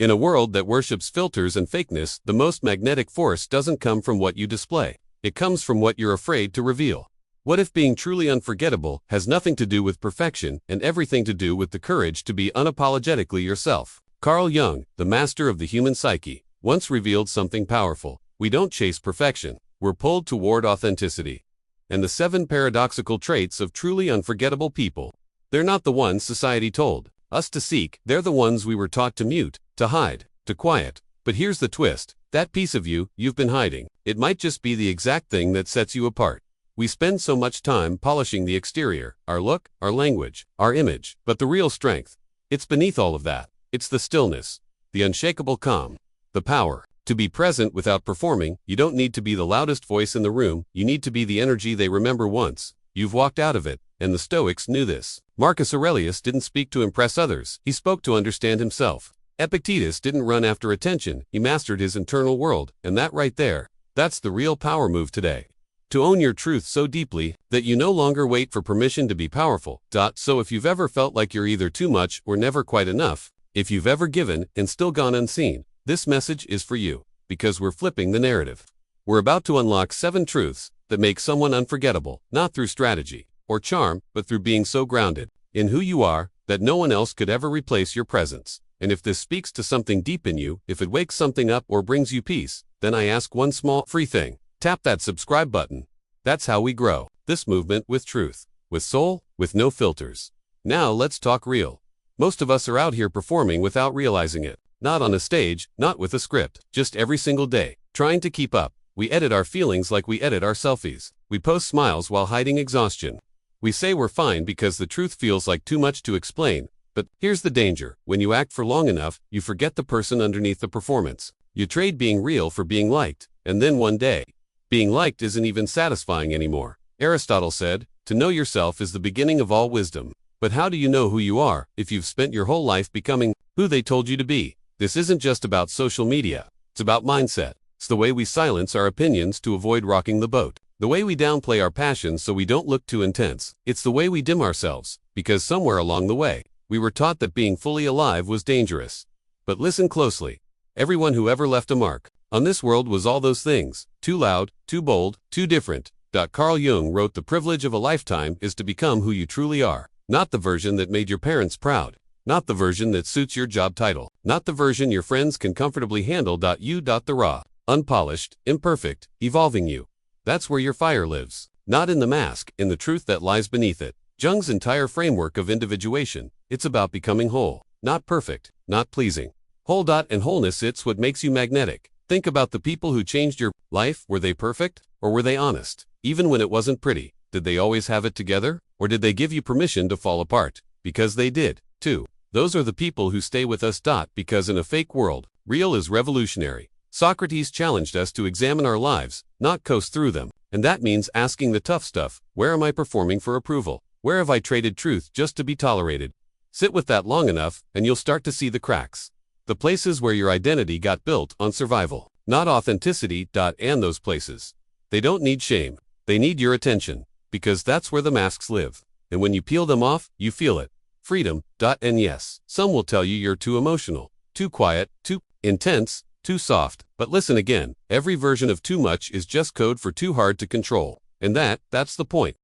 In a world that worships filters and fakeness, the most magnetic force doesn't come from what you display. It comes from what you're afraid to reveal. What if being truly unforgettable has nothing to do with perfection and everything to do with the courage to be unapologetically yourself? Carl Jung, the master of the human psyche, once revealed something powerful. We don't chase perfection. We're pulled toward authenticity. And the 7 paradoxical traits of truly unforgettable people. They're not the ones society told us to seek. They're the ones we were taught to mute, to hide, to quiet. But here's the twist. That piece of you've been hiding. It might just be the exact thing that sets you apart. We spend so much time polishing the exterior, our look, our language, our image. But the real strength, it's beneath all of that. It's the stillness, the unshakable calm, the power. To be present without performing, you don't need to be the loudest voice in the room. You need to be the energy they remember once you've walked out of it. And the Stoics knew this. Marcus Aurelius didn't speak to impress others. He spoke to understand himself. Epictetus didn't run after attention. He mastered his internal world. And that right there, that's the real power move today. To own your truth so deeply that you no longer wait for permission to be powerful. So if you've ever felt like you're either too much or never quite enough, if you've ever given and still gone unseen, this message is for you, because we're flipping the narrative. We're about to unlock 7 truths that make someone unforgettable, not through strategy or charm, but through being so grounded in who you are that no one else could ever replace your presence. And if this speaks to something deep in you, if it wakes something up or brings you peace, then I ask one small free thing. Tap that subscribe button. That's how we grow this movement with truth, with soul, with no filters. Now let's talk real. Most of us are out here performing without realizing it. Not on a stage, not with a script, just every single day, trying to keep up. We edit our feelings like we edit our selfies. We post smiles while hiding exhaustion. We say we're fine because the truth feels like too much to explain. But here's the danger. When you act for long enough, you forget the person underneath the performance. You trade being real for being liked. And then one day, being liked isn't even satisfying anymore. Aristotle said, "To know yourself is the beginning of all wisdom." But how do you know who you are if you've spent your whole life becoming who they told you to be? This isn't just about social media. It's about mindset. It's the way we silence our opinions to avoid rocking the boat. The way we downplay our passions so we don't look too intense. It's the way we dim ourselves, because somewhere along the way, we were taught that being fully alive was dangerous. But listen closely. Everyone who ever left a mark on this world was all those things. Too loud, too bold, too different. Carl Jung wrote, "The privilege of a lifetime is to become who you truly are. Not the version that made your parents proud. Not the version that suits your job title. Not the version your friends can comfortably handle. The raw, unpolished, imperfect, evolving you. That's where your fire lives. Not in the mask, in the truth that lies beneath it." Jung's entire framework of individuation, it's about becoming whole. Not perfect, not pleasing. Whole. And wholeness, it's what makes you magnetic. Think about the people who changed your life. Were they perfect? Or were they honest? Even when it wasn't pretty, did they always have it together? Or did they give you permission to fall apart? Because they did, too. Those are the people who stay with us. Because in a fake world, real is revolutionary. Socrates challenged us to examine our lives, not coast through them. And that means asking the tough stuff. Where am I performing for approval? Where have I traded truth just to be tolerated? Sit with that long enough, and you'll start to see the cracks. The places where your identity got built on survival, not authenticity. And those places, they don't need shame. They need your attention, because that's where the masks live. And when you peel them off, you feel it. Freedom. And yes, some will tell you you're too emotional, too quiet, too intense, too soft. But listen again, every version of too much is just code for too hard to control. And that's the point.